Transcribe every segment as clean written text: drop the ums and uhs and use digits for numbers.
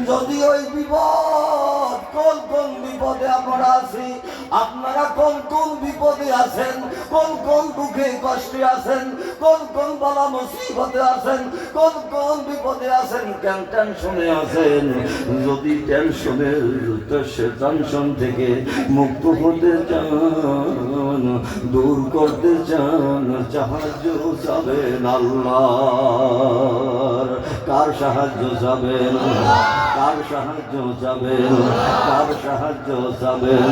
যদি ওই বিপদ কোন কোন বিপদে আমরা আছি, আপনারা কোন কোন বিপদে আছেন, কোন কোন দুঃখে কষ্টে আছেন, কোন কোন বালা মুসিবতে আছেন, কোন কোন বিপদে আছেন, কেন টেনশনে আছেন, যদি টেনশনের টেনশন থেকে মুক্ত হতে চান, দূর করতে চান, সাহায্য চাবেন আল্লাহর। কার সাহায্য চাবেন? কার সাহায্য চাবেন? কার সাহায্য চাবেন?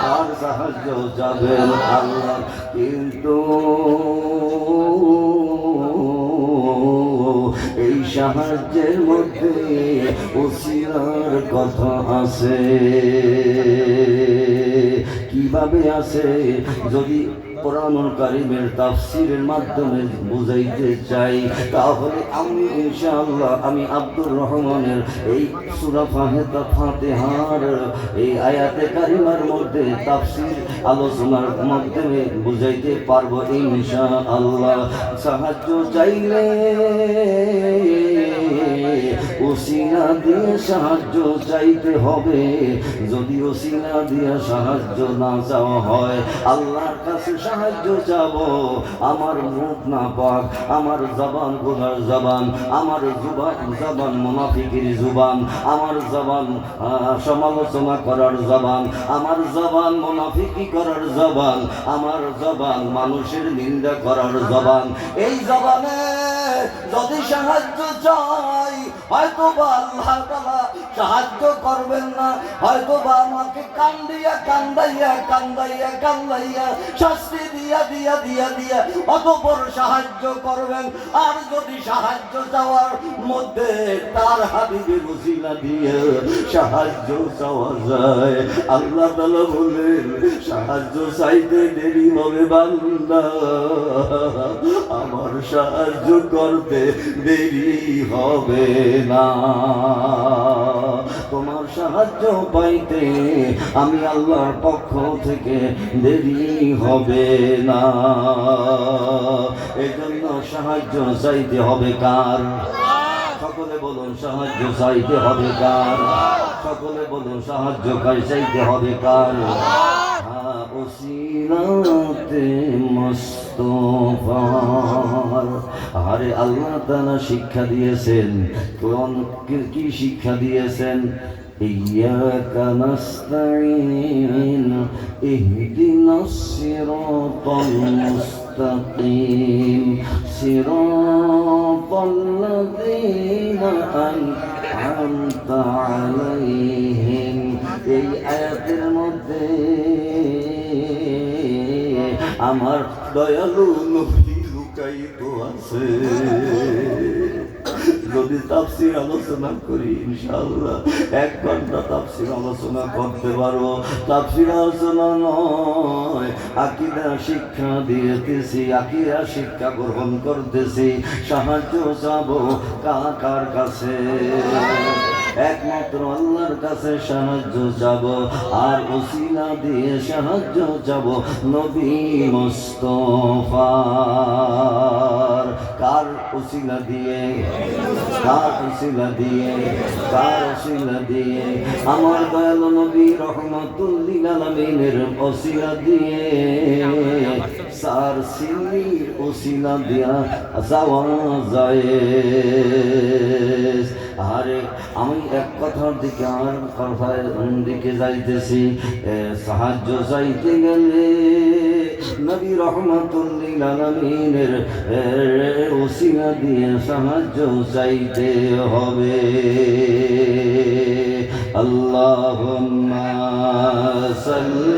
কার সাহায্য চাবেন? আল্লাহ। কিন্তু এই সাহায্যের মধ্যে ওসিলার কথা আছে। কিভাবে আছে? যদি কোরআনুল কারীমের তাফসীরের মাধ্যমে বুঝাইতে চাই, তাহলে আমি ইনশাআল্লাহ আমি আব্দুর রহমানের এই সূরা ফাতিহার এই আয়াতে কারিমার মধ্যে তাফসীর আলোচনার মাধ্যমে বুঝাইতে পারবো ইনশাআল্লাহ। সাহায্য চাইলে ওসিলা দিয়ে সাহায্য চাইতে হবে। যদি ওসিলা দিয়ে সাহায্য না চাওয়া হয়, আল্লাহর কাছে সাহায্য চাবো। আমার মুখ না পাক, আমার জবান গুনার জবান, আমার জবান মুনাফিকের জবান, আমার জবান সমালোচনা করার জবান, আমার জবান মুনাফিকি করার জবান, আমার জবান মানুষের নিন্দা করার জবান। এই জবানে যদি সাহায্য চাই, হয়তো বা আল্লাহ তাআলা সাহায্য করবেন না, হয়তো বা আমাকে কান্দাইয়া কান্দাইয়া কান্দাইয়া কান্দাইয়া শাস্তি দিয়া দিয়া দিয়া দিয়া অতঃপর সাহায্য করবেন। আর যদি সাহায্য চাওয়ার মধ্যে তার হাবিবের ওসিলা দিয়ে সাহায্য চাওয়া যায়, আল্লাহ তাআলা বলেন সাহায্য চাইতে দেরি হবে বান্দা, আমার সাহায্য করতে দেরি হবে না। তোমার সাহায্য পাইতে আমি আল্লাহর পক্ষ থেকে দেরি হবে না। এজন্য সাহায্য চাইতে হবে কার? সকলে বলুন সাহায্য চাইতে হবে কার? সকলে বলুন সাহায্য চাইতে হবে কার? ওসিলাতে মুস্তাফার। আরে আল্লাহ তাআলা শিক্ষা দিয়েছেন, কোন কি শিক্ষা দিয়েছেন? ইয়্যাকা নাস্তাঈন ইহদিনাস সিরাতাল মুস্তাকিম সিরাতাল লাযীনা আন'আমতা আলাইহিম। এই আয়াতের মধ্যে আমার দয়ালু নবী লুকায়িত আছে। যদি তাফসীর আলোচনা করি ইনশাআল্লাহ 1 ঘন্টা তাফসীর আলোচনা করতে পারবো। তাফসীর আলোচনা নয়, আকীদা শিক্ষা দিতেছি, আকীদা শিক্ষা গ্রহণ করতেছি। সাহায্য চাবো কার কাছে? একমাত্র আল্লাহর কাছে সাহায্য চাবো। আর ওসিলা দিয়ে সাহায্য চাবো নবী মুস্তাফার। কার ওসিলা দিয়ে? কার ওসিলা দিয়ে? কার ওসিলা দিয়ে? আমার দয়ালু নবী রহমাতুল লিল আলামিনের ওসিলা দিয়ে, সার সিলির ওসিলা দিয়া যাওয়া যায়। আরে আমি এক কথার দিকে আর কথার দিকে যাইতেছি। সাহায্য চাইতে গেলে নবী রহমাতুল লিল আলামিনের ওসিলা দিয়ে সাহায্য চাইতে হবে। আল্লাহুম্মা সাল্লি